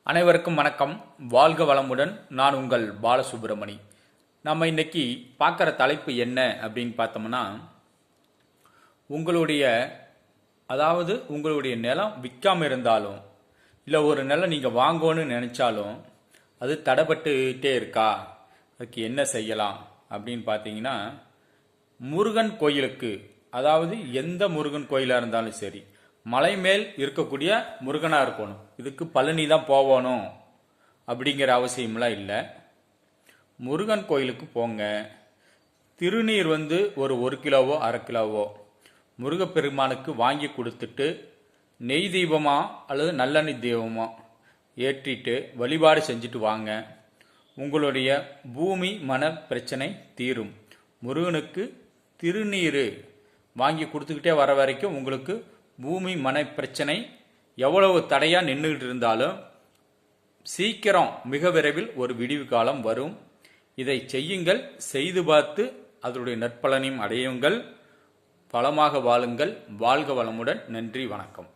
அனைவருக்கும் வணக்கம். வாழ்க வளமுடன். நான் உங்கள் பாலசுப்ரமணி. நம்ம இன்னைக்கு பார்க்குற தலைப்பு என்ன அப்படின்னு பார்த்தோம்னா, உங்களுடைய நிலம் விற்காம இருந்தாலும் இல்லை ஒரு நிலம் நீங்கள் வாங்கணும்னு நினச்சாலும் அது தடைப்பட்டுட்டே இருக்கா, அதுக்கு என்ன செய்யலாம் அப்படின்னு பார்த்தீங்கன்னா, முருகன் கோயிலுக்கு, அதாவது எந்த முருகன் கோயிலாக இருந்தாலும் சரி, மலை மேல் இருக்கக்கூடிய முருகனாக இருக்கணும். இதுக்கு பழனி தான் போகணும் அப்படிங்கிற அவசியம்லாம் இல்லை. முருகன் கோயிலுக்கு போங்க. திருநீர் ஒரு கிலோவோ அரை கிலோவோ முருகப்பெருமானுக்கு வாங்கி கொடுத்துட்டு நெய் தீபமா அல்லது நல்லெண்ணெய் தீபமா ஏற்றிட்டு வழிபாடு செஞ்சுட்டு வாங்க. உங்களுடைய பூமி மன பிரச்சனை தீரும். முருகனுக்கு திருநீர் வாங்கி கொடுத்துக்கிட்டே வர வரைக்கும் உங்களுக்கு பூமி மன பிரச்சனை எவ்வளவு தடையா நின்றுகிட்டு இருந்தாலும் சீக்கிரம் மிக விரைவில் ஒரு விடிவு காலம் வரும். இதை செய்யுங்கள். செய்து பார்த்து அதனுடைய நற்பலனையும் அடையுங்கள். பலமாக வாழுங்கள். வாழ்க வளமுடன். நன்றி, வணக்கம்.